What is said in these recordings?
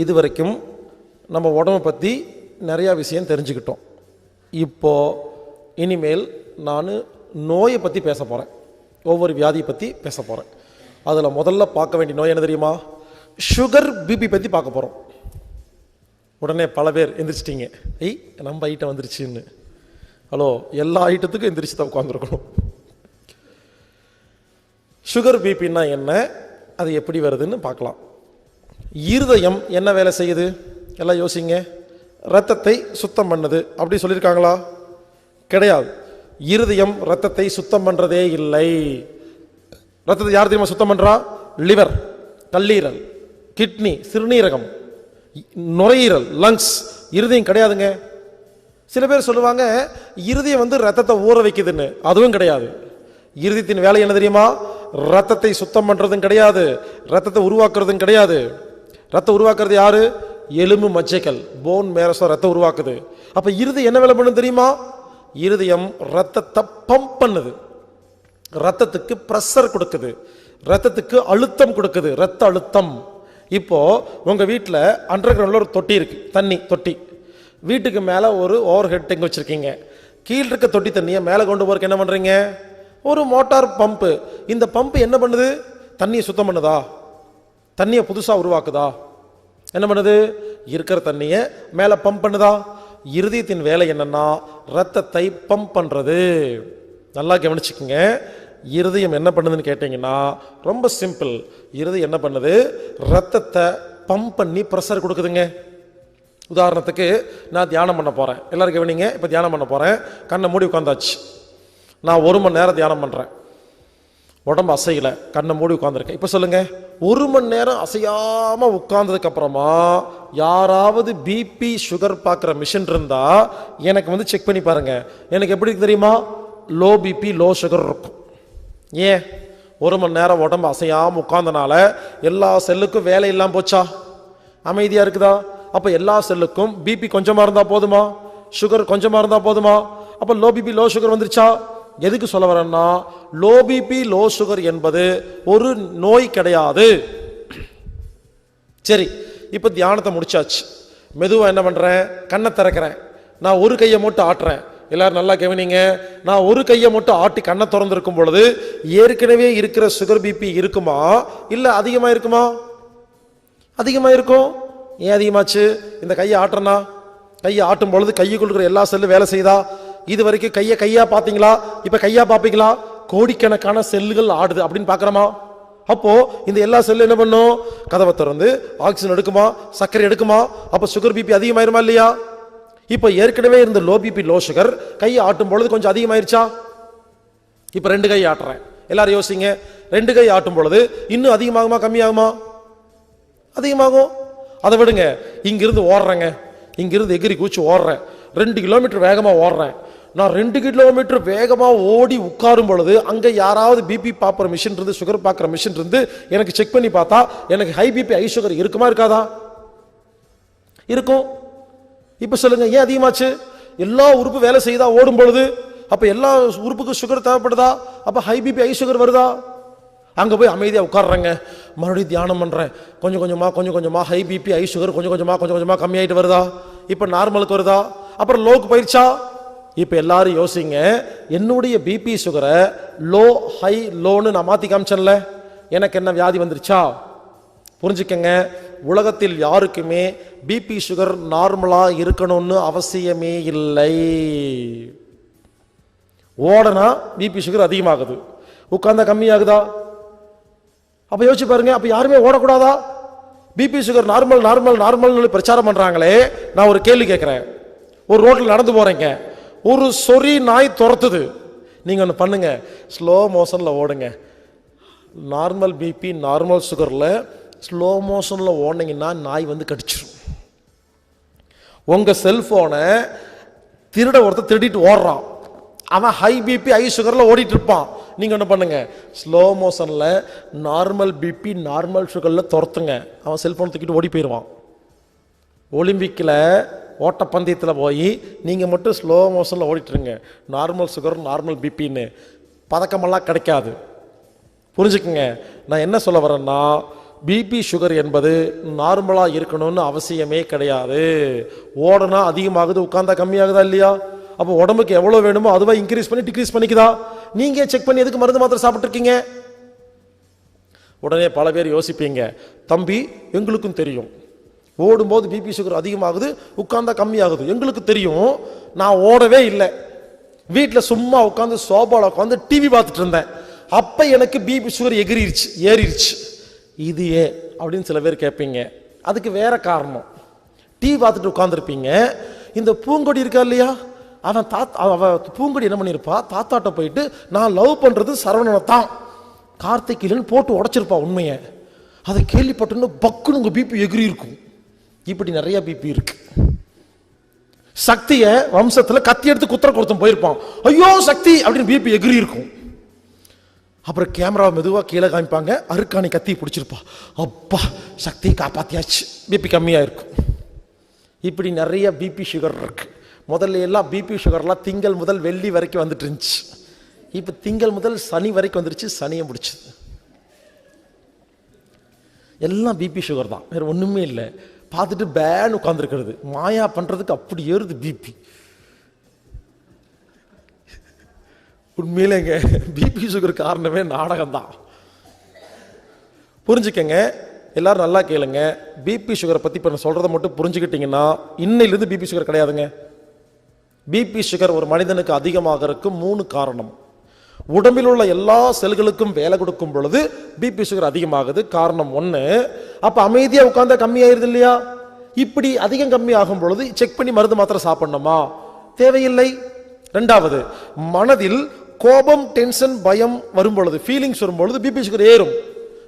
இது வரைக்கும் நம்ம உடம்பை பற்றி நிறையா விஷயம் தெரிஞ்சுக்கிட்டோம். இப்போது இனிமேல் நான் நோயை பற்றி பேச போகிறேன். ஒவ்வொரு வியாதியை பற்றி பேச போகிறேன். அதில் முதல்ல பார்க்க வேண்டிய நோய் என்ன தெரியுமா? சுகர், பிபி பற்றி பார்க்க போகிறோம். உடனே பல பேர் எந்திரிச்சிட்டிங்க, நம்ம ஐட்டம் வந்துருச்சுன்னு. ஹலோ, எல்லா ஐட்டத்துக்கும் எந்திரிச்சு தான் உட்காந்துருக்கணும். சுகர், பிபின்னா என்ன, அது எப்படி வருதுன்னு பார்க்கலாம். இருதயம் என்ன வேலை செய்யுது? எல்லாம் யோசிங்க. இரத்தத்தை சுத்தம் பண்ணுது அப்படி சொல்லியிருக்காங்களா? கிடையாது. இருதயம் இரத்தத்தை சுத்தம் பண்ணுறதே இல்லை. இரத்தத்தை யார் தெரியுமா சுத்தம் பண்ணுறா? லிவர், கல்லீரல், கிட்னி, சிறுநீரகம், நுரையீரல், லங்ஸ். இருதயம் கிடையாதுங்க. சில பேர் சொல்லுவாங்க இருதயம் இரத்தத்தை ஊற வைக்குதுன்னு. அதுவும் கிடையாது. இருதயத்தின் வேலை என்ன தெரியுமா? ரத்தத்தை சுத்தம் பண்றதும் கிடையாது, ரத்தத்தை உருவாக்குறதும் கிடையாது. ரத்தம் உருவாக்குறது யாரு? எலும்பு மஜ்ஜைகள், போன் மேரஸோ ரத்தம் உருவாக்குது. அப்ப இருதயம் என்ன வேலை பண்ணும் தெரியுமா? இருதயம் ரத்தத்தை பம்ப் பண்ணுது, ரத்தத்துக்கு பிரஷர் கொடுக்குது, ரத்தத்துக்கு அழுத்தம் கொடுக்குது, ரத்த அழுத்தம். இப்போ உங்க வீட்டில் அண்டர் கிரவுண்ட்ல ஒரு தொட்டி இருக்கு, தண்ணி தொட்டி. வீட்டுக்கு மேலே ஒரு ஓவர் ஹெட் டேங்க் வச்சிருக்கீங்க. கீழ் இருக்க தொட்டி தண்ணியை மேலே கொண்டு போறதுக்கு என்ன பண்றீங்க? ஒரு மோட்டார் பம்பு. இந்த பம்பு என்ன பண்ணுது? தண்ணியை சுத்தம் பண்ணுதா? தண்ணியை புதுசாக உருவாக்குதா? என்ன பண்ணுது? இருக்கிற தண்ணியை மேலே பம்ப் பண்ணுதா? இருதயத்தின் வேலை என்னன்னா ரத்தத்தை பம்ப் பண்ணுறது. நல்லா கவனிச்சுக்குங்க. இருதயம் என்ன பண்ணுதுன்னு கேட்டிங்கன்னா ரொம்ப சிம்பிள். இருதயம் என்ன பண்ணுது? ரத்தத்தை பம்ப் பண்ணி ப்ரெஷர் கொடுக்குதுங்க. உதாரணத்துக்கு நான் தியானம் பண்ண போகிறேன். எல்லாரும் கவனிங்க. இப்போ தியானம் பண்ண போகிறேன். கண்ணை மூடி உட்காந்தாச்சு. நான் 1 மணி நேரம் தியானம் பண்ணுறேன். உடம்பு அசையலை, கண்ணை மூடி உட்காந்துருக்கேன். இப்போ சொல்லுங்கள், 1 மணி நேரம் அசையாமல் உட்கார்ந்ததுக்கு அப்புறமா யாராவது பிபி சுகர் பார்க்குற மிஷின் இருந்தால் எனக்கு செக் பண்ணி பாருங்கள். எனக்கு எப்படி தெரியுமா? லோ பிபி லோ சுகர் இருக்கும். ஏன்? 1 மணி நேரம் உடம்பு அசையாமல் உட்கார்ந்தனால எல்லா செல்லுக்கும் வேலை இல்லாமல் போச்சா? அமைதியாக இருக்குதா? அப்போ எல்லா செல்லுக்கும் பிபி கொஞ்சமாக இருந்தால் போதுமா? சுகர் கொஞ்சமாக இருந்தால் போதுமா? அப்போ லோ பிபி லோ சுகர் வந்துருச்சா? எதுக்கு சொல்ல வரேன்னா, லோ பிபி லோ சுகர் என்பது ஒரு நோய் கிடையாது. சரி, இப்போ தியானத்தை முடிச்சாச்சு. மெதுவாக என்ன பண்ணுறேன்? கண்ணை திறக்கிறேன். நான் ஒரு கையை மட்டும் ஆட்டுறேன். எல்லாரும் நல்லா கவனிங்க. நான் ஒரு கையை மட்டும் ஆட்டி கண்ணை திறந்திருக்கும் பொழுது ஏற்கனவே இருக்கிற சுகர் பிபி இருக்குமா இல்லை அதிகமாக இருக்குமா? அதிகமாக இருக்கும். ஏன் அதிகமாச்சு? இந்த கையை ஆட்டுறனா, கையை ஆட்டும் பொழுது கையுக்குள் இருக்கிற எல்லா செல்லும் வேலை செய்தா? இது வரைக்கும் கையா பார்த்தீங்களா? இப்ப கையா பார்ப்பீங்களா? கோடிக்கணக்கான செல்லுகள் ஆடுது அப்படின்னு பார்க்கறோமா? அப்போ இந்த எல்லா செல்லும் என்ன பண்ணும்? கதவை திறந்து ஆக்சிஜன் எடுக்குமா, சர்க்கரை எடுக்குமா? அப்ப சுகர் பிபி அதிகமாயிருமா இல்லையா? இப்ப ஏற்கனவே இருந்த லோ பிபி லோ சுகர் கையை ஆட்டும் பொழுது கொஞ்சம் அதிகமாயிருச்சா? இப்ப 2 கை ஆட்டுறேன். எல்லாரும் யோசிங்க. 2 கை ஆட்டும் பொழுது இன்னும் அதிகமாகுமா கம்மியாகுமா? அதிகமாகும். அதை விடுங்க. இங்கிருந்து ஓடுறேங்க, இங்கிருந்து எகிரி கூச்சி ஓடுறேன். 2 கிலோமீட்டர் வேகமா ஓடுறேன். நான் 2 கிலோமீட்டர் வேகமா ஓடி உட்காரும் பொழுது அங்க யாராவது பிபி பார்க்குற மிஷின் இருந்து சுகர் பார்க்குற மிஷின் இருந்து எனக்கு செக் பண்ணி பார்த்தா எனக்கு ஹை பிபி ஹை சுகர் இருக்குமா இருக்காதா? இருக்கும். இப்ப சொல்லுங்க, ஏன் அதிகமாச்சு? எல்லா உறுப்பு வேலை செய்தா ஓடும் பொழுது. அப்ப எல்லா உறுப்புக்கும் சுகர் தேவைப்படுதா? அப்ப ஹை பிபி ஹை சுகர் வருதா? அங்க போய் அமைதியா உட்கார்றேங்க, மறுபடியும் தியானம் பண்றேன். கொஞ்சம் கொஞ்சமா ஹை பிபி ஹை சுகர் கொஞ்சம் கொஞ்சமா கம்மியாயிட்டு வருதா? இப்ப நார்மலுக்கு வருதா? அப்புறம் லோக்கு போயிருச்சா? இப்ப எல்லாரும் யோசிங்க, என்னுடைய பிபி சுகரை லோ ஹை லோன்னு நான் மாத்தி காமிச்சேன்ல, எனக்கு என்ன வியாதி வந்துருச்சா? புரிஞ்சுக்கங்க, உலகத்தில் யாருக்குமே பிபி சுகர் நார்மலா இருக்கணும்னு அவசியமே இல்லை. ஓடனா பிபி சுகர் அதிகமாகுது, உட்கார்ந்தா கம்மியாகுதா? அப்ப யோசிச்சு பாருங்க, அப்ப யாருமே ஓடக்கூடாதா? BP sugar normal normal normal பிரச்சாரம் பண்றாங்களே, நான் ஒரு கேள்வி கேட்கிறேன். ஒரு ரோட்ல நடந்து போறீங்க, ஒரு சொறி நாய் துரத்துது, நீங்க ஒன்று பண்ணுங்க, ஸ்லோ மோஷன்ல ஓடுங்க. நார்மல் பிபி நார்மல் சுகர்ல ஸ்லோ மோஷன்ல ஓடினீங்கன்னா நாய் வந்து கடிச்சிடும். உங்க செல்போனை திருட ஒருத்தர் திருடிட்டு ஓடுறான், அவன் ஹை பிபி ஹை சுகர்ல ஓடிட்டு இருப்பான். நீங்க என்ன பண்ணுங்க, ஸ்லோ மோஷன்ல நார்மல் பிபி நார்மல் சுகர்ல துரத்துங்க, அவன் செல்போன் தூக்கிட்டு ஓடி போயிடுவான். ஒலிம்பிக்ல ஓட்டப்பந்தயத்தில் போய் நீங்க மட்டும் ஸ்லோ மோஷன்ல ஓடிட்டுருங்க, நார்மல் சுகர் நார்மல் பிபின்னு பதக்கமெல்லாம் கிடைக்காது. புரிஞ்சுக்குங்க, நான் என்ன சொல்ல வரேன்னா, பிபி சுகர் என்பது நார்மலா இருக்கணும்னு அவசியமே கிடையாது. ஓடனா அதிகமாகுது, உட்கார்ந்தா கம்மியாகுதா இல்லையா? அப்போ உடம்புக்கு எவ்வளவு வேணுமோ அதுவா இன்க்ரீஸ் பண்ணி டிக்ரீஸ் பண்ணிக்குதா? நீங்க செக் பண்ணி எதுக்கு மருந்து மாத்திரை சாப்பிட்டு இருக்கீங்க? உடனே பல பேர் யோசிப்பீங்க, தம்பி எங்களுக்கும் தெரியும் ஓடும்போது பிபி சுகர் அதிகமாகுது, உட்கார்ந்தா கம்மியாகுது, எங்களுக்கு தெரியும். நான் ஓடவே இல்லை, வீட்டில் சும்மா உட்காந்து சோபாவில் உட்காந்து டிவி பார்த்துட்டு இருந்தேன், அப்ப எனக்கு பிபி சுகர் ஏறிடுச்சு. இது ஏன் அப்படின்னு சில பேர் கேட்பீங்க. அதுக்கு வேற காரணம். டிவி பார்த்துட்டு உட்காந்துருப்பீங்க, இந்த பூங்கொடி இருக்கா இல்லையா, அவன் பூங்கொடி என்ன பண்ணிருப்பா, தாத்தாட்ட போயிட்டு நான் லவ் பண்றது சரவணனை தான் கார்த்திகேயன் போட்டு உடைச்சிருப்பா உண்மையை. அதை கேள்விப்பட்டு பக்குன்னு உங்க பிபி எகிரி இருக்கும். இப்படி நிறைய பிபி இருக்கு. சக்திய வம்சத்துல கத்தி எடுத்து குத்துற கொடுத்தும் போயிருப்பான், ஐயோ சக்தி அப்படின்னு பிபி எகிரி இருக்கும். அப்புறம் கேமரா மெதுவா கீழே காமிப்பாங்க, அருக்காணி கத்தி பிடிச்சிருப்பா, அப்பா சக்தியை காப்பாத்தியாச்சு, பிபி கம்மியா இருக்கும். இப்படி நிறைய பிபி சுகர் இருக்கு. முதல்ல எல்லாம் பிபி சுகர்லாம் திங்கள் முதல் வெள்ளி வரைக்கும் வந்துட்டு இருந்துச்சு, இப்ப திங்கள் முதல் சனி வரைக்கும் வந்துருச்சு, சனியை முடிச்சது. எல்லாம் பிபி சுகர் தான், வேற ஒண்ணுமே இல்லை. பார்த்துட்டு பேன் உட்கார்ந்துருக்கிறது, மாயா பண்றதுக்கு அப்படி ஏறுது பிபி. உண்மையிலேங்க பிபி சுகர் காரணமே நாடகம் தான். புரிஞ்சுக்கங்க, எல்லாரும் நல்லா கேளுங்க. பிபி சுகரை பத்தி இப்ப நான் சொல்றதை மட்டும் புரிஞ்சுக்கிட்டீங்கன்னா இன்னையிலிருந்து பிபி சுகர் கிடையாதுங்க. பிபி சுகர் ஒரு மனிதனுக்கு அதிகமாகிறதுக்கு 3 காரணம். உடம்பில் உள்ள எல்லா செல்களுக்கும் வேலை கொடுக்கும் பொழுது பிபி சுகர் அதிகமாகுது. காரணம் 1, அப்ப அமைதியா உட்கார்ந்தா கம்மியாயிருது இல்லையா? இப்படி அதிகம் கம்மி ஆகும் பொழுது செக் பண்ணி மருந்து மாத்திரை சாப்பிடணுமா? தேவையில்லை. 2வது, மனதில் கோபம் டென்ஷன் பயம் வரும் பொழுது, ஃபீலிங்ஸ் வரும் பொழுது பிபி சுகர் ஏறும்.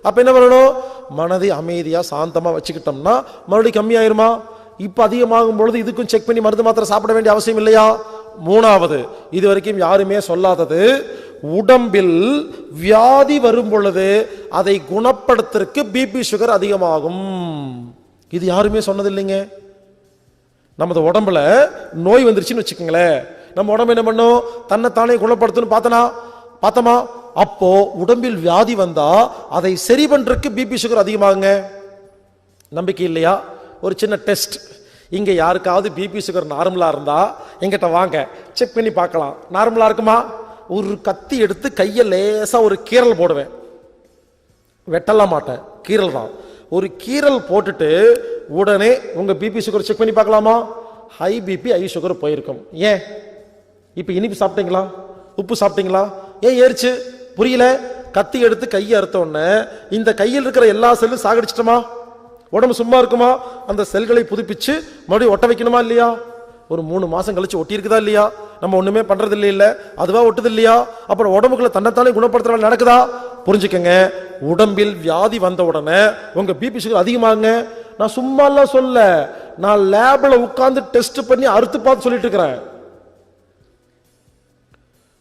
அப்ப என்ன பண்ணணும், மனதை அமைதியா சாந்தமா வச்சுக்கிட்டோம்னா மறுபடியும் கம்மியாயிருமா? இப்ப அதிகமாகும் பொழுது இதுக்கும் செக் பண்ணி மருந்து மாத்திரை சாப்பிட வேண்டிய அவசியம் இல்லையா? 3வது, இது வரைக்கும் யாருமே சொல்லாதது, உடம்பில் வியாதி வரும் பொழுது அதை குணப்படுத்துறதுக்கு பிபி சுகர் அதிகமாகும். இது யாருமே சொன்னது இல்லைங்க. நமது உடம்புல நோய் வந்துருச்சுன்னு வச்சுக்கோங்களேன், நம்ம உடம்பு என்ன பண்ணும், தன்னைத்தானே குணப்படுத்தணும் பார்த்தோமா? அப்போ உடம்பில் வியாதி வந்தா அதை சரி பண்றதுக்கு பிபி சுகர் அதிகமாகுங்க. நம்பிக்கை இல்லையா? ஒரு சின்ன டெஸ்ட். இங்க யாருக்காவது பிபி சுகர் நார்மலா இருந்தா எங்கிட்ட வாங்க, செக் பண்ணி பார்க்கலாம். நார்மலா இருக்குமா? ஒரு கத்தி எடுத்து கையை லேசா ஒரு கீறல் போடுவேன், வெட்டலாம் மாட்டேன், கீறல் தான். ஒரு கீறல் போட்டுட்டு உடனே உங்க பிபி சுகர் செக் பண்ணி பார்க்கலாமா? ஹை பிபி ஹை சுகர் போயிருக்கும். ஏன்? இப்ப இனிப்பு சாப்பிட்டீங்களா, உப்பு சாப்பிட்டீங்களா, ஏன் ஏறிச்சு? புரியல. கத்தி எடுத்து கையை அறுத்த உடனே இந்த கையில் இருக்கிற எல்லா செல்லும் சாகடிச்சிட்டோமா? உடம்பு சும்மா இருக்குமா? அந்த செல்களை புதுப்பிச்சு மறுபடியும் ஒட்ட வைக்கணுமா இல்லையா? ஒரு 3 மாசம் கழிச்சு ஒட்டி இருக்குதா இல்லையா? நம்ம ஒண்ணுமே பண்றது இல்ல, அதுவா ஒட்டுது இல்லையா? அப்புறம் உடம்புக்குள்ள தன்னைத்தானே குணப்படுத்துற நடக்குதா? புரிஞ்சுக்கங்க, உடம்பில் வியாதி வந்த உடனே உங்க பிபி சுகர் அதிகமாகுங்க. நான் சும்மா எல்லாம் சொல்ல, நான் லேப்ல உட்கார்ந்து டெஸ்ட் பண்ணி அறுத்து பார்த்து சொல்லிட்டு இருக்கிறேன்.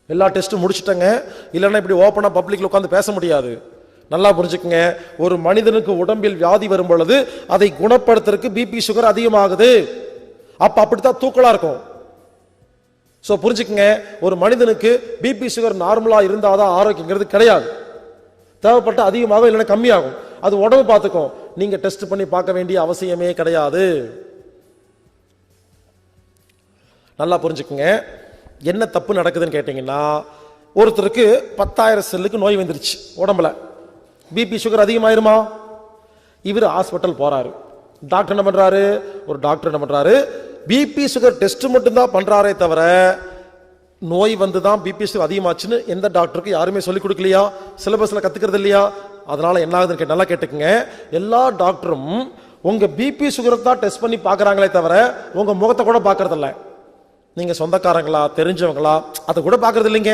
எல்லா டெஸ்ட்டும் முடிச்சுட்டேங்க, இல்லைன்னா இப்படி ஓப்பனா பப்ளிக்ல உட்காந்து பேச முடியாது. நல்லா புரிஞ்சுக்கங்க, ஒரு மனிதனுக்கு உடம்பில் வியாதி வரும் பொழுது அதை குணப்படுத்துறதுக்கு பிபி சுகர் அதிகமாகுது. அப்ப அப்படித்தான் தூக்கலா இருக்கும். சோ புரிஞ்சுக்கங்க, ஒரு மனிதனுக்கு பிபி சுகர் நார்மலா இருந்தாதான் ஆரோக்கியங்கிறது கிடையாது. தேவைப்பட்ட அதிகமாக இல்லைன்னா கம்மியாகும். அது உடம்பு பார்த்துக்கும், நீங்க டெஸ்ட் பண்ணி பார்க்க வேண்டிய அவசியமே கிடையாது. நல்லா புரிஞ்சுக்கங்க, என்ன தப்பு நடக்குதுன்னு கேட்டீங்கன்னா, ஒருத்தருக்கு 10,000 செல்லுக்கு நோய் வந்துருச்சு உடம்புல. பிபி சுகர் அதிகமாயிருமா? இவர் ஹாஸ்பிட்டல் போறாரு. டாக்டர் என்ன பண்றாரு? ஒரு டாக்டர் என்ன பண்றாரு, பிபி சுகர் டெஸ்ட் மட்டும்தான் பண்றாரே தவிர நோய் வந்து தான் பிபி சுகர் அதிகமாச்சுன்னு எந்த டாக்டருக்கு யாருமே சொல்லிக் கொடுக்கலையா, சிலபஸ்ல கத்துக்கிறது இல்லையா? அதனால என்ன ஆகுதுன்னு நல்லா கேட்டுக்குங்க, எல்லா டாக்டரும் உங்க பிபி சுகரை தான் டெஸ்ட் பண்ணி பாக்குறாங்களே தவிர உங்க முகத்தை கூட பாக்குறது இல்ல. நீங்க சொந்தக்காரங்களா தெரிஞ்சவங்களா அதை கூட பாக்குறது இல்லைங்க.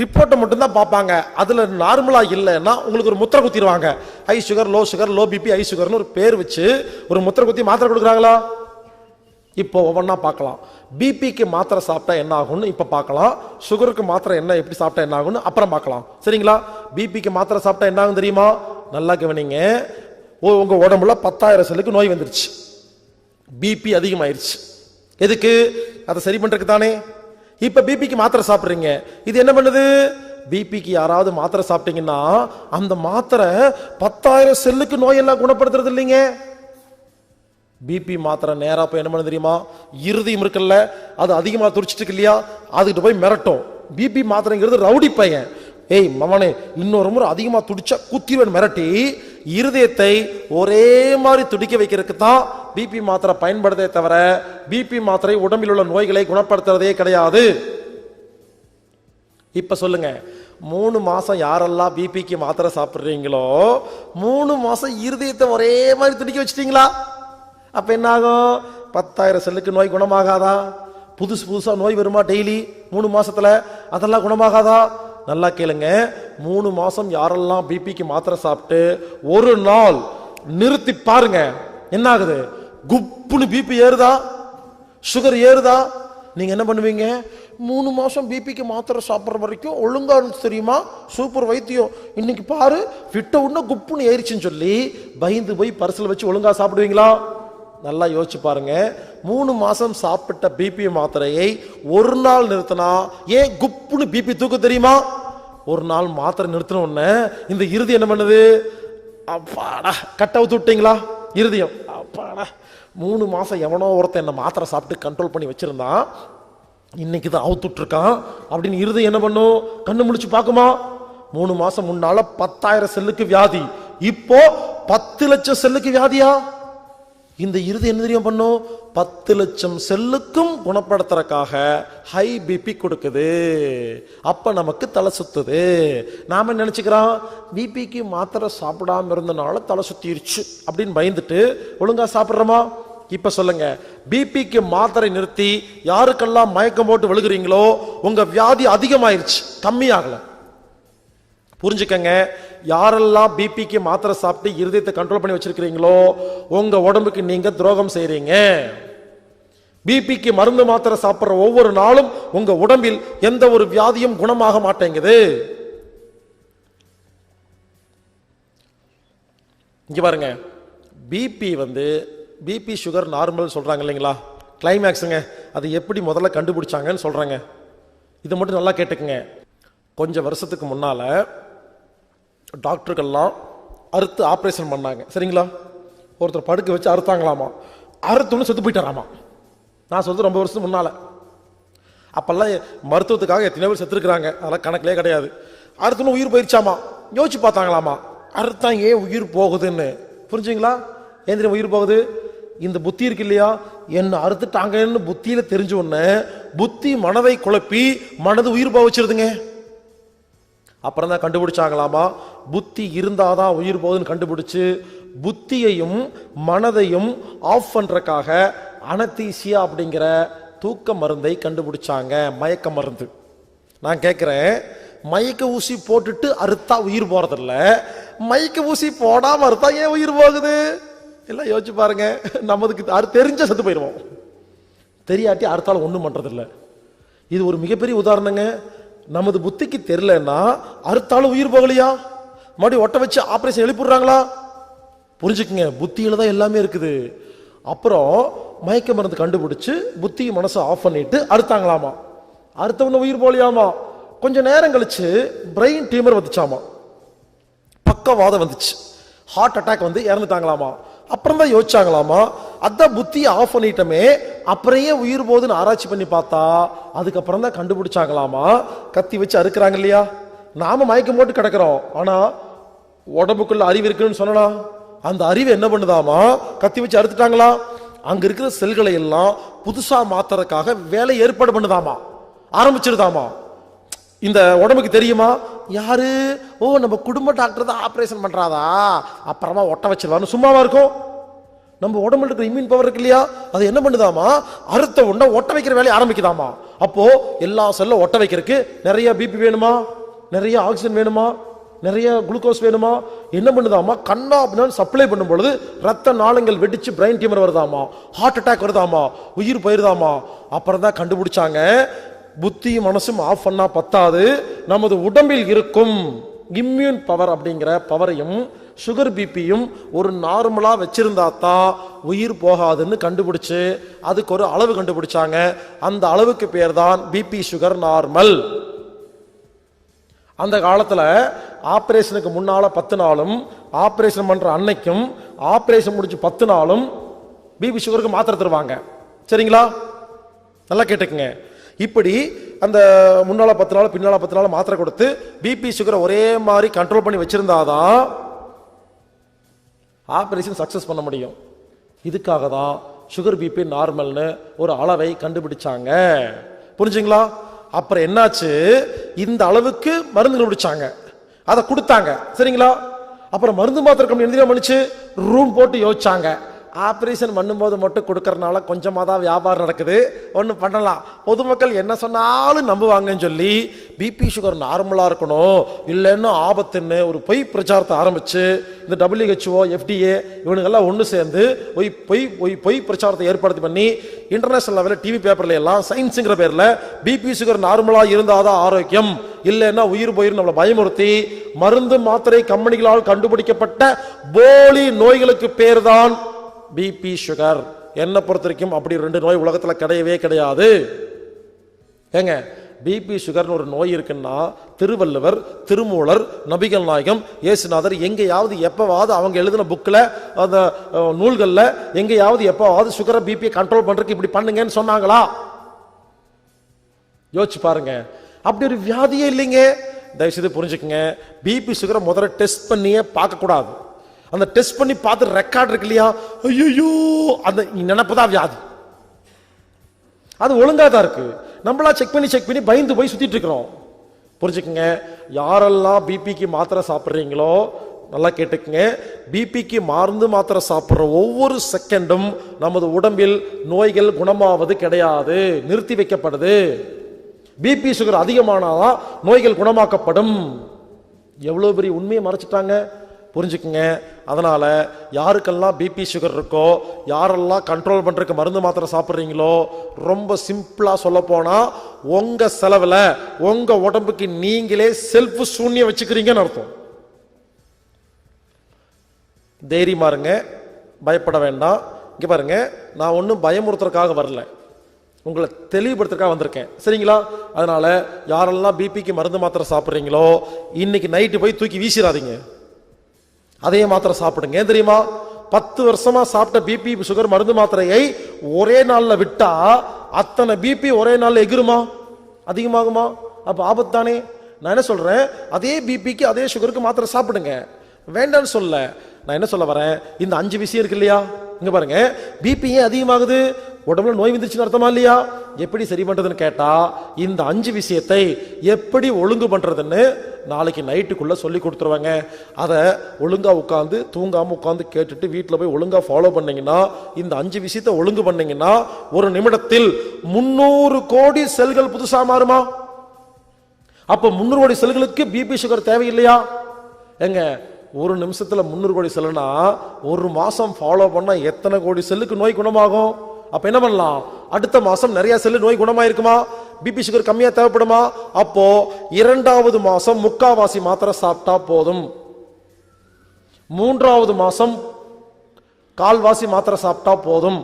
ரிப்போர்ட்டை மட்டும்தான் பார்ப்பாங்க. அதுல நார்மலா இல்லைன்னா உங்களுக்கு ஒரு முத்திரை குத்திடுவாங்க. High sugar, low sugar, low BP, high சுகர்னு ஒரு பேர் வச்சு ஒரு முத்திரை குத்தி மாத்திரை கொடுக்குறாங்களா? இப்போ ஒவ்வொன்றா பார்க்கலாம். பிபிக்கு மாத்திரை சாப்பிட்டா என்ன ஆகும்னு இப்போ பார்க்கலாம். சுகருக்கு மாத்திரை என்ன எப்படி சாப்பிட்டா என்ன ஆகும்னு அப்புறம் பார்க்கலாம். சரிங்களா? பிபிக்கு மாத்திரை சாப்பிட்டா என்ன ஆகும் தெரியுமா? நல்லா கவனிங்க. உங்க உடம்புல 10,000 செல்லுக்கு நோய் வந்துருச்சு, பிபி அதிகமாயிருச்சு. எதுக்கு? அதை சரி பண்றதுக்கு தானே. இப்ப பிபிக்கு மாத்திரை சாப்பிடுறீங்க. இது என்ன பண்ணுது? பிபிக்கு யாராவது மாத்திரை சாப்பிட்டீங்கன்னா அந்த மாத்திரை 10,000 செல்லுக்கு நோயெல்லாம் குணப்படுத்துறது இல்லைங்க. பிபி மாத்திரை நேரா போய் என்ன பண்ண தெரியுமா? இருதயம் இருக்குல்ல, அது அதிகமா துடிச்சிட்டு இருக்கு இல்லையா, அதுகிட்ட போய் மிரட்டும். பிபி மாத்திரைங்கிறது ரவுடி பையன். ஏய் மவனே, இன்னொரு முறை அதிகமா துடிச்சா குத்திவன் மிரட்டி இருதயத்தை ஒரே மாதிரி துடிக்க வைக்கிறதுக்கு தான் பிபி மாத்திரை பயன்படுத்தே தவிர பிபி மாத்திரை உடம்பில் உள்ள நோய்களை குணப்படுத்துறதே கிடையாது. இப்ப சொல்லுங்க, 3 மாசம் யாரெல்லாம் பிபிக்கு மாத்திரை சாப்பிடுறீங்களோ 3 மாசம் இருதயத்தை ஒரே மாதிரி துடிக்க வச்சிட்டீங்களா? அப்ப என்ன ஆகும்? 10,000 செல்லுக்கு நோய் குணமாகாதா? புதுசா நோய் வருமா டெய்லி 3 மாசத்துல? அதெல்லாம் குணமாகாதா? நல்லா கேளுங்க. 3 மாசம் யாரெல்லாம் பிபிக்கு மாத்திரை சாப்பிட்டு ஒரு நாள் நிறுத்தி பாருங்க, என்ன ஆகுது? குப்புன்னு பிபி ஏறுதா, சுகர் ஏறுதா? நீங்க என்ன பண்ணுவீங்க? 3 மாசம் பிபிக்கு மாத்திரை சாப்பிட்ற வரைக்கும் ஒழுங்கா இருந்துச்சு தெரியுமா, சூப்பர் வைத்தியம், இன்னைக்கு பாரு விட்ட உடனே குப்புன்னு ஏறிச்சுன்னு சொல்லி பயந்து போய் பரிசல் வச்சு ஒழுங்கா சாப்பிடுவீங்களா? நல்லா யோசிச்சு பாருங்க. 3 மாசம் சாப்பிட்ட பிபி மாத்திரையை ஒரு நாள் நிறுத்தினா ஏன் குப்புன்னு பிபி தூக்க தெரியுமா? ஒரு நாள் மாத்திரை நிறுத்தின உடனே இந்த இருதயம் என்ன பண்ணுது? அப்பாடா, கட்ட அவுத்து விட்டீங்களா இருதயம்? அப்பாடா, 3 மாசம் எவனோ ஒருத்தன் என்ன மாத்திரை சாப்பிட்டு கண்ட்ரோல் பண்ணி வச்சிருந்தான், இன்னைக்கு தான் அவுத்துட்டு இருக்கான் அப்படின்னு இருதயம் என்ன பண்ணும்? கண்ணு முடிச்சு பார்க்குமா? 3 மாசம் முன்னால 10,000 செல்லுக்கு வியாதி, இப்போ 10 லட்சம் செல்லுக்கு வியாதியா? இந்த இருதயம் என்ன தெரியும் பண்ணும்? 10 லட்சம் செல்லுக்கும் குணப்படுத்துறதுக்காக ஹை பிபி கொடுக்குது. அப்ப நமக்கு தலை சுத்துது. நாம நினைச்சுக்கிறோம் பிபிக்கு மாத்திரை சாப்பிடாம இருந்தனால தலை சுத்திருச்சு அப்படின்னு பயந்துட்டு ஒழுங்கா சாப்பிடுறோமா? இப்ப சொல்லுங்க, பிபிக்கு மாத்திரை நிறுத்தி யாருக்கெல்லாம் மயக்கம் போட்டு விழுகிறீங்களோ உங்க வியாதி அதிகமாயிருச்சு, கம்மியாகல. புரிஞ்சுக்கங்க, யாரெல்லாம் பிபிக்கு மாத்திரை சாப்பிட்டு இருதயத்தை கண்ட்ரோல் பண்ணி வச்சிருக்கிறீங்களோ உங்க உடம்புக்கு நீங்க துரோகம் செய்றீங்க. பிபிக்கு மருந்து மாத்திரை சாப்பிடுற ஒவ்வொரு நாளும் உங்க உடம்பில் எந்த ஒரு வியாதியும் குணமாக மாட்டேங்குது. இங்க பாருங்க, பிபி சுகர் நார்மல் சொல்றாங்க இல்லைங்களா, கிளைமேக்ஸுங்க, அது எப்படி முதல்ல கண்டுபிடிச்சாங்கன்னு சொல்றாங்க. இதை மட்டும் நல்லா கேட்டுக்குங்க. கொஞ்சம் வருஷத்துக்கு முன்னால டாக்டர்கள்லாம் அறுத்து ஆப்ரேஷன் பண்ணாங்க. சரிங்களா? ஒருத்தர் படுக்க வச்சு அறுத்தாங்களாமா, அறுத்துன்னு செத்து போயிட்டாராமா. நான் சொல்றது ரொம்ப வருஷத்துக்கு முன்னால. அப்பெல்லாம் மருத்துவத்துக்காக எத்தனை பேர் செத்துருக்குறாங்க, அதெல்லாம் கணக்கிலே கிடையாது. அறுத்துன்னு உயிர் போயிருச்சாமா. யோசிச்சு பார்த்தாங்களாமா, அறுத்தா ஏன் உயிர் போகுதுன்னு. புரிஞ்சுங்களா? ஏன் உயிர் போகுது? இந்த புத்தி இருக்கு இல்லையா, என்ன அறுத்துட்டாங்கன்னு புத்தியில தெரிஞ்ச உடனே புத்தி மனதை குழப்பி மனது உயிர் போக வச்சிருதுங்க. அப்புறம் தான் கண்டுபிடிச்சாங்களாமா, புத்தி இருந்தாதான் உயிர் போகுதுன்னு கண்டுபிடிச்சு புத்தியையும் மனதையும் ஆஃப் பண்றதுக்காக அனஸ்தீசியா அப்படிங்கிற தூக்க மருந்தை கண்டுபிடிச்சாங்க, மயக்க மருந்து. நான் கேட்கிறேன், மயக்க ஊசி போட்டுட்டு அறுத்தா உயிர் போறதில்ல, மயக்க ஊசி போடாம அறுத்தா ஏன் உயிர் போகுது? எல்லாம் யோசிச்சு பாருங்க. நமக்கு தெரிஞ்ச செத்து போயிடுவோம், தெரியாட்டி அறுத்தாலும் ஒண்ணும் பண்றது இல்லை. இது ஒரு மிகப்பெரிய உதாரணங்க. நமது புத்திக்கு தெரியலன்னா அறுத்தாலும் உயிர் போகலையா? மறுபடியும் ஒட்ட வச்சு ஆபரேஷன் எழுப்பிடுறாங்களா? புரிஞ்சுக்குங்க, புத்தியில தான் எல்லாமே இருக்குது. அப்புறம் மயக்க மருந்து கண்டுபிடிச்சு புத்தி மனசை ஆஃப் பண்ணிட்டு அறுத்தாங்களாமா. அறுத்தவன உயிர் போகலையாமா. கொஞ்ச நேரம் கழிச்சு பிரெயின் டியூமர் வந்துச்சாமா, பக்கவாதம் வந்துச்சு, ஹார்ட் அட்டாக் வந்து இறந்துட்டாங்களாமா. அப்புறம் தான் யோசிச்சாங்களாமா, அதான் புத்தியை ஆஃப் பண்ணிட்டோமே, அப்புறையே உயிர் போகுதுன்னு ஆராய்ச்சி பண்ணி பார்த்தா அதுக்கப்புறம் தான் கண்டுபிடிச்சாங்களாமா. கத்தி வச்சு அறுக்கிறாங்க இல்லையா, நாம மயக்கம் போட்டு கிடக்கிறோம், ஆனா உடம்புக்குள்ள அறிவு இருக்குன்னு சொன்னா அந்த அறிவு என்ன பண்ணுதாமா, கத்தி வச்சு அறுத்துட்டாங்களா, அங்க இருக்கிற செல்களை எல்லாம் புதுசா மாத்துறதுக்காக வேலை ஏற்பாடு பண்ணுதாமா, ஆரம்பிச்சிருதாமா. இந்த உடம்புக்கு தெரியுமா யாரு, ஓ நம்ம குடும்ப டாக்டர் தான் ஆபரேஷன் பண்றாதா, அப்புறமா ஒட்ட வச்சிருவான்னு சும்மாவா இருக்கும். நம்ம உடம்புல இருக்கிற இம்யூன் பவர் இருக்கு இல்லையா, அது என்ன பண்ணுதாமா, அறுத்த உடனே ஒட்ட வைக்கிற வேலையை ஆரம்பிக்குதாமா. அப்போ எல்லா செல்லும் ஒட்ட வைக்கிறதுக்கு நிறைய பிபி வேணுமா, நிறைய ஆக்சிஜன் வேணுமா, நிறைய குளுக்கோஸ் வேணுமா, என்ன பண்ணுதாமா, கண்ணா அப்படின்னு சப்ளை பண்ணும் பொழுது ரத்த நாளங்கள் வெடிச்சு பிரெயின் டியூமர் வருதாமா, ஹார்ட் அட்டாக் வருதாமா, உயிர் போயிருதாமா. அப்புறம் தான் கண்டுபிடிச்சாங்க புத்தி மனசும் ஆஃப் பண்ணா பத்தாது, நமது உடம்பில் இருக்கும் இம்யூன் பவர் அப்படிங்கிற பவரையும் சுகர் பிபியும் ஒரு நார்மலா வச்சிருந்தா தான் உயிர் போகாதுன்னு கண்டுபிடிச்சு அதுக்கு ஒரு அளவு கண்டுபிடிச்சாங்க. அந்த அளவுக்கு பேர் தான் பிபி சுகர் நார்மல். அந்த காலத்துல ஆபரேஷனுக்கு முன்னால 10 நாளும் ஆபரேஷன் பண்ற அன்னைக்கும் ஆபரேஷன் முடிச்சு 10 நாளும் பிபி சுகருக்கு மாத்திரை தருவாங்க. சரிங்களா, நல்லா கேட்டுக்குங்க. இப்படி அந்த முன்னால 10 நாள் பின்னால 10 நாள் மாத்திரை கொடுத்து பிபி சுகரை ஒரே மாதிரி கண்ட்ரோல் பண்ணி வச்சிருந்தாதான் ஆபரேஷன் சக்சஸ் பண்ண முடியும். இதுக்காக தான் சுகர் பிபி நார்மல்னு ஒரு அளவை கண்டுபிடிச்சாங்க. புரிஞ்சுங்களா? அப்புறம் என்னாச்சு, இந்த அளவுக்கு மருந்து கண்டுபிடிச்சாங்க, அதை கொடுத்தாங்க. சரிங்களா, அப்புறம் மருந்து மாத்திரை கம்பெனி என்ன பண்ணுச்சு, ரூம் போட்டு யோசிச்சாங்க, ஆபரேஷன் பண்ணும்போது மட்டும் கொடுக்கறதுனால கொஞ்சமாக தான் வியாபாரம் நடக்குது, ஒன்று பண்ணலாம், பொதுமக்கள் என்ன சொன்னாலும் நம்புவாங்கன்னு சொல்லி பிபி சுகர் நார்மலாக இருக்கணும் இல்லைன்னு ஆபத்துன்னு ஒரு பொய் பிரச்சாரத்தை ஆரம்பிச்சு இந்த WHO FDA இவனுங்கெல்லாம் ஒன்று சேர்ந்து பொய் பிரச்சாரத்தை ஏற்படுத்தி பண்ணி இன்டர்நேஷனல் லெவலில் டிவி பேப்பர்ல எல்லாம் சயின்ஸுங்கிற பேரில் பிபி சுகர் நார்மலாக இருந்தாதான் ஆரோக்கியம், இல்லைன்னா உயிர் போயிரு நம்மளை பயமுறுத்தி மருந்து மாத்திரை கம்பெனிகளால் கண்டுபிடிக்கப்பட்ட போலி நோய்களுக்கு பேர் தான் பிபி சுகர். என்ன பொறுத்த வரைக்கும் அப்படி 2 நோய் உலகத்துல கிடையவே கிடையாது. ஏங்க, பிபி சுகர்னு ஒரு நோய் இருக்குன்னா திருவள்ளுவர், திருமூலர், நபிகள் நாயகம், இயேசுநாதர் எங்கேயாவது எப்பவாவது அவங்க எழுதின புக்கில் அந்த நூல்களில் எங்கேயாவது எப்பவாவது சுகரை பிபியை கண்ட்ரோல் பண்றதுக்கு இப்படி பண்ணுங்கன்னு சொன்னாங்களா? யோசிச்சு பாருங்க. அப்படி ஒரு வியாதியே இல்லைங்க. தயவுசெய்து புரிஞ்சுக்குங்க, பிபி சுகரை முதல்ல டெஸ்ட் பண்ணியே பார்க்க கூடாது. அந்த டெஸ்ட் பண்ணி பார்த்து ரெக்கார்ட் இருக்கு இல்லையா, ஐயோ அந்த நினைப்புதான் வியாதி. அது ஒழுங்கா தான் இருக்கு, நம்மளா செக் பண்ணி பயந்து போய் சுத்திட்டு இருக்கிறோம். புரிஞ்சுக்குங்க, யாரெல்லாம் பிபிக்கு மாத்திரை சாப்பிட்றீங்களோ நல்லா கேட்டுக்குங்க, பிபிக்கு மருந்து மாத்திரை சாப்பிட்ற ஒவ்வொரு செகண்டும் நமது உடம்பில் நோய்கள் குணமாவது கிடையாது, நிறுத்தி வைக்கப்படுது. பிபி சுகர் அதிகமானாதான் நோய்கள் குணமாக்கப்படும். எவ்வளவு பெரிய உண்மையை மறைச்சிட்டாங்க, புரிஞ்சுக்குங்க. அதனால யாருக்கெல்லாம் பிபி சுகர் இருக்கோ, யாரெல்லாம் கண்ட்ரோல் பண்றதுக்கு மருந்து மாத்திரை சாப்பிட்றீங்களோ, ரொம்ப சிம்பிளா சொல்ல போனா உங்க செலவுல உங்க உடம்புக்கு நீங்களே செல்ஃப் சூன்யம் வச்சுக்கிறீங்கன்னு அர்த்தம். தைரியமா இருங்க, பயப்பட வேண்டாம். இங்க பாருங்க, நான் ஒன்றும் பயமுறுத்துறதுக்காக வரல, உங்களை தெளிவுபடுத்துறதுக்காக வந்திருக்கேன். சரிங்களா? அதனால யாரெல்லாம் பிபிக்கு மருந்து மாத்திரை சாப்பிட்றீங்களோ இன்னைக்கு நைட்டு போய் தூக்கி வீசிடாதீங்க, அதே மாத்திரை சாப்பிடுங்க. ஏன் தெரியுமா, 10 வருஷமா சாப்பிட்ட பிபி சுகர் மருந்து மாத்திரையை ஒரே நாள்ல விட்டா அத்தனை பிபி ஒரே நாள்ல எகிருமா, அதிகமாகுமா? அப்ப ஆபத்து தானே. நான் என்ன சொல்றேன், அதே பிபிக்கு அதே சுகருக்கு மாத்திரை சாப்பிடுங்க, வேண்டான்னு சொல்ல. நான் என்ன சொல்ல வரேன், இந்த 5 விஷயம் இருக்கு இல்லையா, இங்க பாருங்க, பிபி ஏன் அதிகமாகுது, உடம்புல நோய் வந்துருச்சுன்னு அர்த்தமா இல்லையா? எப்படி சரி பண்றதுன்னு கேட்டா இந்த 5 விஷயத்தை எப்படி ஒழுங்கு பண்றதுன்னு நாளைக்கு நைட்டுக்குள்ள சொல்லி கொடுத்துருவாங்க. அதை ஒழுங்கா உட்காந்து தூங்காம உட்காந்து கேட்டுட்டு வீட்டில் போய் ஒழுங்கா ஃபாலோ பண்ணீங்கன்னா, இந்த 5 விஷயத்தை ஒழுங்கு பண்ணீங்கன்னா ஒரு நிமிடத்தில் 300 கோடி செல்கள் புதுசா மாறுமா? அப்ப 300 கோடி செல்களுக்கு பிபி சுகர் தேவையில்லையா? எங்க ஒரு நிமிஷத்துல 300 கோடி செல்லுனா ஒரு மாசம் ஃபாலோ பண்ணா எத்தனை கோடி செல்லுக்கு நோய் குணமாகும்? அப்ப என்ன பண்ணலாம், அடுத்த மாசம் நிறைய செல்லு நோய் குணமாயிருக்குமா, பிபி சுகர் கம்மியா தேவைப்படுமா? அப்போ 2வது மாசம் 3/4 மாத்திரை சாப்பிட்டா போதும், 3வது மாசம் 1/4 மாத்திரை சாப்பிட்டா போதும்,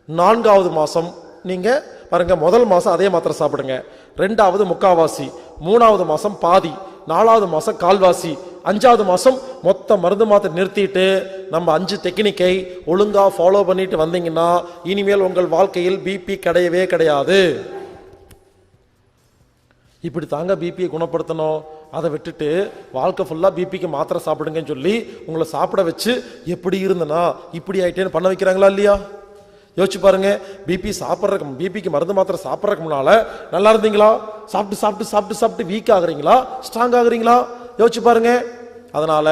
4வது மாசம் நீங்க பாருங்க, முதல் மாசம் அதே மாத்திரை சாப்பிடுங்க, 2வது 3/4, 3வது மாசம் பாதி, 4வது மாசம் 1/4, 5வது மாசம் மொத்த மருந்து மாத்திரை நிறுத்திட்டு நம்ம 5 டெக்னிக்கை ஒழுங்கா ஃபாலோ பண்ணிட்டு வந்தீங்கன்னா இனிமேல் உங்கள் வாழ்க்கையில் பிபி கிடையவே கிடையாது. இப்படி தாங்க பிபியை குணப்படுத்தணும். அதை விட்டுட்டு வாழ்க்கை ஃபுல்லா பிபிக்கு மாத்திரை சாப்பிடுங்கன்னு சொல்லி உங்களை சாப்பிட வச்சு எப்படி இருந்தனா இப்படி ஆயிட்டேன்னு பண்ண வைக்கிறாங்களா இல்லையா? யோசிச்சு பாருங்க. பிபிக்கு மருந்து மாத்திரை சாப்பிட்றதுக்கு முன்னால நல்லா இருந்தீங்களா? சாப்பிட்டு சாப்பிட்டு சாப்பிட்டு சாப்பிட்டு வீக் ஆகுறீங்களா, ஸ்ட்ராங் ஆகுறீங்களா? யோசிச்சு பாருங்க. அதனால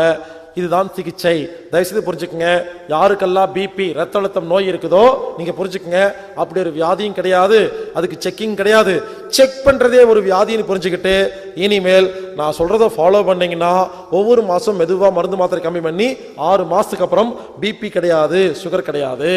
இதுதான் சிகிச்சை. தயவுசெய்து புரிஞ்சுக்குங்க. யாருக்கெல்லாம் பிபி ரத்த அழுத்தம் நோய் இருக்குதோ நீங்க புரிஞ்சுக்குங்க, அப்படி ஒரு வியாதியும் கிடையாது, அதுக்கு செக்கிங் கிடையாது. செக் பண்றதே ஒரு வியாதின்னு புரிஞ்சுக்கிட்டு இனிமேல் நான் சொல்றதை ஃபாலோ பண்ணீங்கன்னா ஒவ்வொரு மாசம் மெதுவா மருந்து மாத்திரை கம்மி பண்ணி 6 மாசத்துக்கு அப்புறம் பிபி கிடையாது, சுகர் கிடையாது.